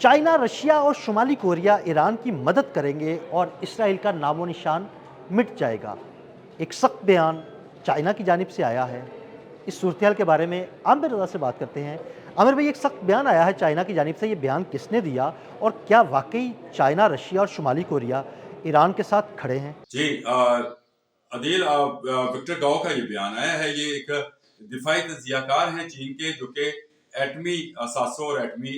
China, Russia और शुमाली Korea Iran की मदद करेंगे और इसराइल का नामो निशान मिट जाएगा। एक सख्त बयान चाइना की जानिब से आया है। इस सूरत-ए-हाल के बारे में आमिर रज़ा से बात करते हैं। आमिर भाई, एक सख्त बयान आया है चाइना की जानिब से, ये बयान किसने दिया और क्या वाकई चाइना, रशिया और शुमाली कोरिया ईरान के साथ खड़े हैं? जी अदील विक्टर गाओ का ये बयान आया है। ये एक दिफाई तज्जियाकार हैं चीन के, जो कि एटमी सासों और एटमी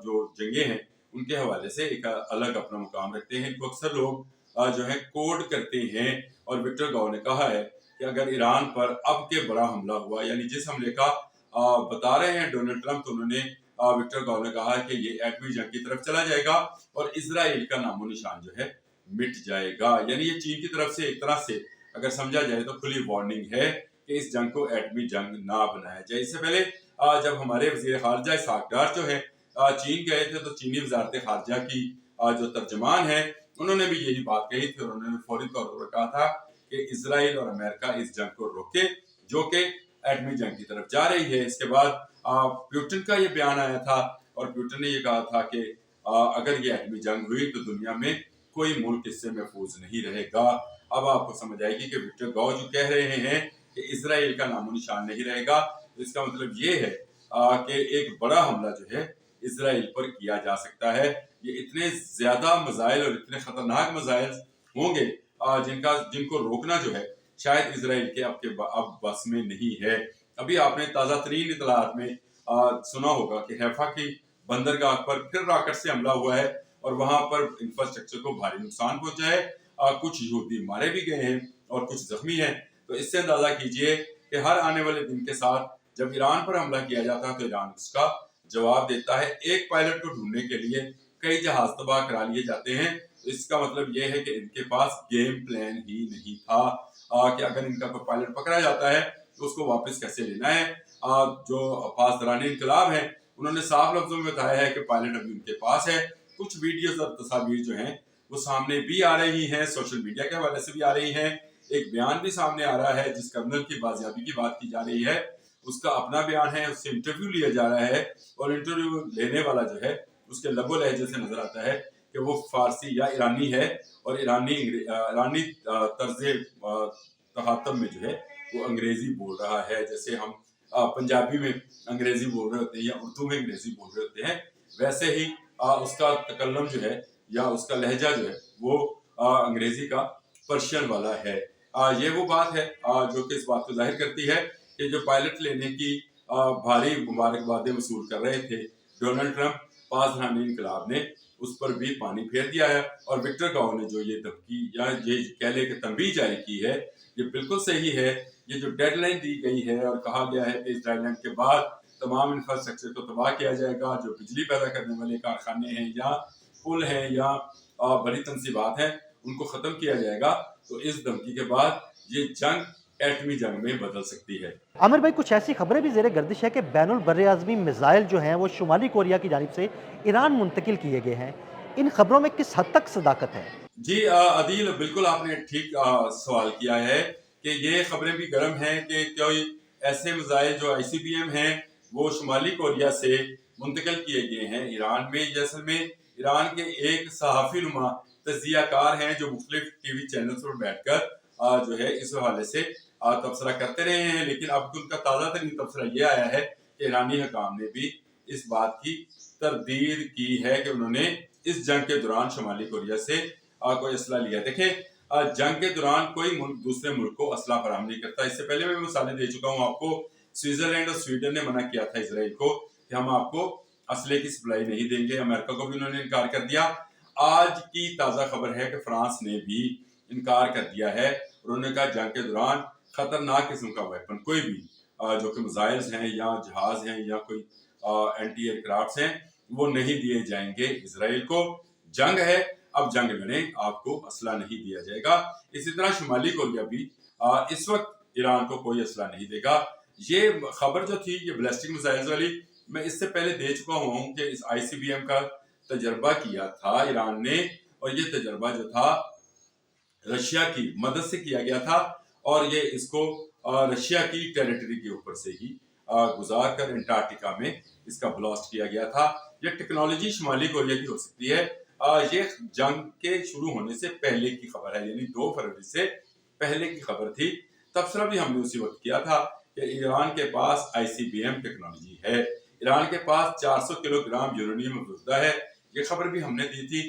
जो जंगे हैं उनके हवाले से एक अलग अपना मुकाम रखते हैं। इनको अक्सर लोग जो है कोड करते हैं। और विक्टर गाओ ने कहा है कि अगर ईरान पर अब के बड़ा हमला हुआ, यानी जिस हमले का बता रहे हैं डोनाल्ड ट्रंप, तो उन्होंने विक्टर गाओ ने कहा है कि ये एटमी जंग की तरफ चला जाएगा और इसराइल का नामो निशान जो है मिट जाएगा। यानी ये चीन की तरफ से एक तरह से अगर समझा जाए तो खुली वार्निंग है कि इस जंग को एटमी जंग ना बनाया जाए। इससे पहले जब हमारे वजीर खारजा इसहाक डार जो है चीन गए थे, तो चीनी वजारत खारजा की जो तर्जमान है उन्होंने भी यही बात कही थी। और उन्होंने फौरी तौर पर कहा था कि इसराइल और अमेरिका इस जंग को रोके, जो कि एटमी जंग की तरफ जा रही है। इसके बाद प्यूटन का ये बयान आया था और प्यूटन ने ये कहा था कि अगर ये एटमी जंग हुई तो दुनिया में कोई मुल्क इससे महफूज नहीं रहेगा। अब आपको समझ आएगी कि विक्टर गाओ जो कह रहे हैं कि इसराइल का नामो निशान नहीं रहेगा, तो इसका मतलब ये है कि एक बड़ा हमला जो है इसराइल पर किया जा सकता है। ये इतने ज्यादा मजाइल और इतने खतरनाक मजाइल होंगे जिनको रोकना जो है शायद इसराइल के अब बस में नहीं है। अभी आपने ताजा तरीन इतलात में सुना होगा कि हैफा की बंदरगाह पर फिर रॉकेट से हमला हुआ है और वहां पर इंफ्रास्ट्रक्चर को भारी नुकसान पहुंचा है। कुछ यहूदी मारे भी गए हैं और कुछ जख्मी हैं। तो इससे अंदाजा कीजिए कि हर आने वाले दिन के साथ जब ईरान पर हमला किया जाता है तो ईरान उसका जवाब देता है। एक पायलट को ढूंढने के लिए कई जहाज तबाह करा लिए जाते हैं। तो इसका मतलब यह है कि इनके पास गेम प्लान ही नहीं था कि अगर इनका कोई पायलट पकड़ा जाता है तो उसको वापस कैसे लेना है। जो पासदारानी इनकलाब है उन्होंने साफ लफ्जों में बताया है कि पायलट अभी उनके पास है। कुछ वीडियोस और तस्वीर जो हैं वो सामने भी आ रही हैं, सोशल मीडिया के हवाले से भी आ रही हैं। एक बयान भी सामने आ रहा है जिस कर्नल की बाजियाबी की बात की जा रही है, उसका अपना बयान है, उससे इंटरव्यू लिया जा रहा है और इंटरव्यू लेने वाला जो है उसके लबो लहजे से नजर आता है कि वो फारसी या ईरानी है और ईरानी तर्ज तखातब में जो है वो अंग्रेजी बोल रहा है। जैसे हम पंजाबी में अंग्रेजी बोल रहे होते हैं या उर्दू में अंग्रेजी बोल रहे होते हैं, वैसे ही उसका तकल्लम जो है या उसका लहजा जो है वो अंग्रेजी का पर्शियन वाला है। ये वो बात है जो कि इस बात को जाहिर करती है कि जो पायलट लेने की भारी मुबारकबादें वसूल कर रहे थे डोनाल्ड ट्रंप, पासदारानी इनकलाब ने उस पर भी पानी फेर दिया है। और विक्टर गाओ ने जो ये धमकी या ये कह ले कि तंबीह जारी की है, ये बिल्कुल सही है। ये जो डेडलाइन दी गई है और कहा गया है कि इस डेडलाइन के बाद तमाम इंफ्रास्ट्रक्चर को तबाह किया जाएगा, जो बिजली पैदा करने वाले कारखाने हैं या पुल हैं या बड़ी तंसीबात हैं उनको खत्म किया जाएगा। तो इस धमकी के बाद ये जंग एटमी जंग में बदल सकती है। आमिर भाई, कुछ ऐसी खबरें भी ज़ेरे गर्दिश है कि बैनुल बर्र-ए-आज़मी मिसाइल जो हैं वो शुमाली कोरिया की जानिब से ईरान मुंतकिल किए गए हैं। इन खबरों में किस हद तक सदाकत है? जी अदील, बिल्कुल आपने ठीक सवाल किया है कि ये खबरें भी गर्म हैं कि कोई ऐसे मिसाइल जो ICBM हैं वो शुमाली कोरिया से मुंतकिल किए गए हैं ईरान में। जैसे में ईरान के एक सहाफ़ी नुमा तज्जियाकार हैं जो मुख्तलिफ टीवी चैनल्स पर बैठकर जो है इस हवाले से तबसरा करते रहे हैं। लेकिन अब उनका ताज़ा तरीन तबसरा ये आया है कि ईरानी हुकाम ने भी इस बात की तरदीद की है कि उन्होंने इस जंग के दौरान शुमाली कोरिया से कोई असला लिया। देखें, जंग के दौरान कोई मुल्क दूसरे मुल्क को असला फराहम नहीं करता। इससे पहले मैं मिसालें दे चुका हूँ आपको। स्विट्जरलैंड और स्वीडन ने मना किया था इसराइल को कि हम आपको असले की सप्लाई नहीं देंगे। अमेरिका को भी उन्होंने इनकार कर दिया। आज की ताज़ा खबर है कि फ्रांस ने भी इनकार कर दिया है। उन्होंने कहा जंग के दौरान खतरनाक किस्म का वेपन कोई भी जो कि मिसाइल्स हैं या जहाज हैं या कोई एंटी एयरक्राफ्ट हैं वो नहीं दिए जाएंगे इसराइल को। जंग है, अब जंग लड़ें, आपको असला नहीं दिया जाएगा। इसी तरह शुमाली कोरिया भी इस वक्त ईरान को कोई असला नहीं देगा। ये खबर जो थी ये बैलिस्टिक मिसाइल्स वाली, मैं इससे पहले दे चुका हूँ कि इस ICBM का तजर्बा किया था ईरान ने और ये तजर्बा जो था रशिया की मदद से किया गया था और ये इसको रशिया की टेरिटरी के ऊपर से ही गुजार कर अंटार्कटिका में इसका ब्लास्ट किया गया था। ये टेक्नोलॉजी शुमाली कोरिया की हो सकती है। ये जंग के शुरू होने से पहले की खबर है, यानी 2 फरवरी से पहले की खबर थी। तबसरा भी हमने उसी वक्त किया था कि ईरान के पास ICBM टेक्नोलॉजी है, ईरान के पास 400 किलोग्राम यूरेनियम मौजूदा है। ये खबर भी हमने दी थी,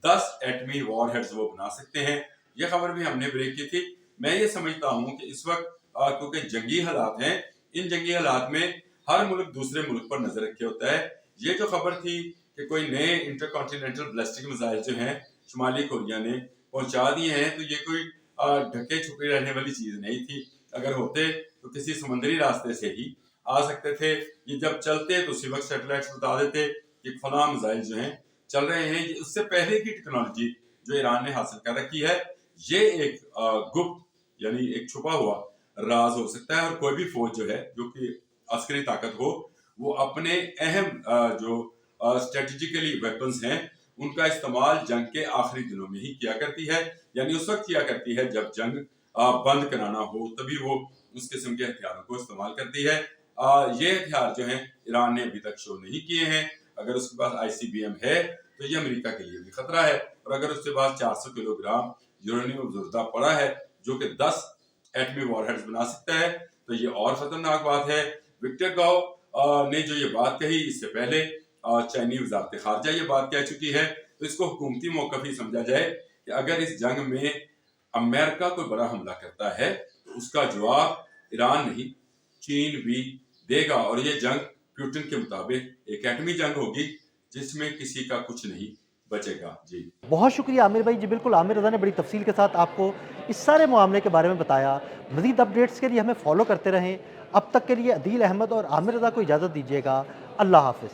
10 एटमी वॉरहेड्स वो बना सकते हैं। ये खबर भी हमने ब्रेक की थी। मैं ये समझता हूँ कि इस वक्त क्योंकि जंगी हालात हैं, इन जंगी हालात में हर मुल्क दूसरे मुल्क पर नजर रखे होता है। ये जो खबर थी कि कोई नए इंटरकॉन्टिनेंटल बैलिस्टिक मिसाइल जो हैं शुमाली कोरिया ने पहुंचा दिए हैं, तो ये कोई ढके छुपे रहने वाली चीज नहीं थी। अगर होते तो किसी समुद्री रास्ते से ही आ सकते थे। ये जब चलते तो उसी वक्त सैटेलाइट्स बता देते कि फलां मिसाइल जो हैं चल रहे हैं। ये उससे पहले की टेक्नोलॉजी जो ईरान ने हासिल कर रखी है, ये एक गुप्त यानी एक छुपा हुआ राज हो सकता है। और कोई भी फौज जो है, जो कि अस्करी ताकत हो, वो अपने अहम जो स्ट्रेटेजिकली वेपन्स हैं उनका इस्तेमाल जंग के आखिरी दिनों में ही किया करती है, यानी उस वक्त किया करती है जब जंग बंद कराना हो, तभी वो उस किस्म के हथियारों को इस्तेमाल करती है। ये हथियार जो हैं ईरान ने अभी तक शो नहीं किए हैं। अगर उसके पास ICBM है तो ये अमेरिका के लिए भी खतरा है, और अगर उसके पास 400 किलोग्राम यूरेनियम मौजूदा पड़ा है जो कि 10 एटमी वॉरहेड्स बना सकता है, तो ये और खतरनाक बात है। विक्टर गाओ ने जो ये बात कही, इससे पहले चाइनी वजारत खारजा ये बात कह चुकी है, तो इसको हुकूमती मौक़िफ़ ही समझा जाए कि अगर इस जंग में अमेरिका कोई बड़ा हमला करता है तो उसका जवाब ईरान नहीं चीन भी देगा, और ये जंग प्यूटिन के मुताबिक एक एटमी जंग होगी जिसमें किसी का कुछ नहीं बचेगा। जी बहुत शुक्रिया आमिर भाई। जी बिल्कुल, आमिर रज़ा ने बड़ी तफसील के साथ आपको इस सारे मामले के बारे में बताया। मज़ीद अपडेट्स के लिए हमें फॉलो करते रहें। अब तक के लिए अदील अहमद और आमिर रज़ा को इजाज़त दीजिएगा। अल्लाह हाफ़िज़।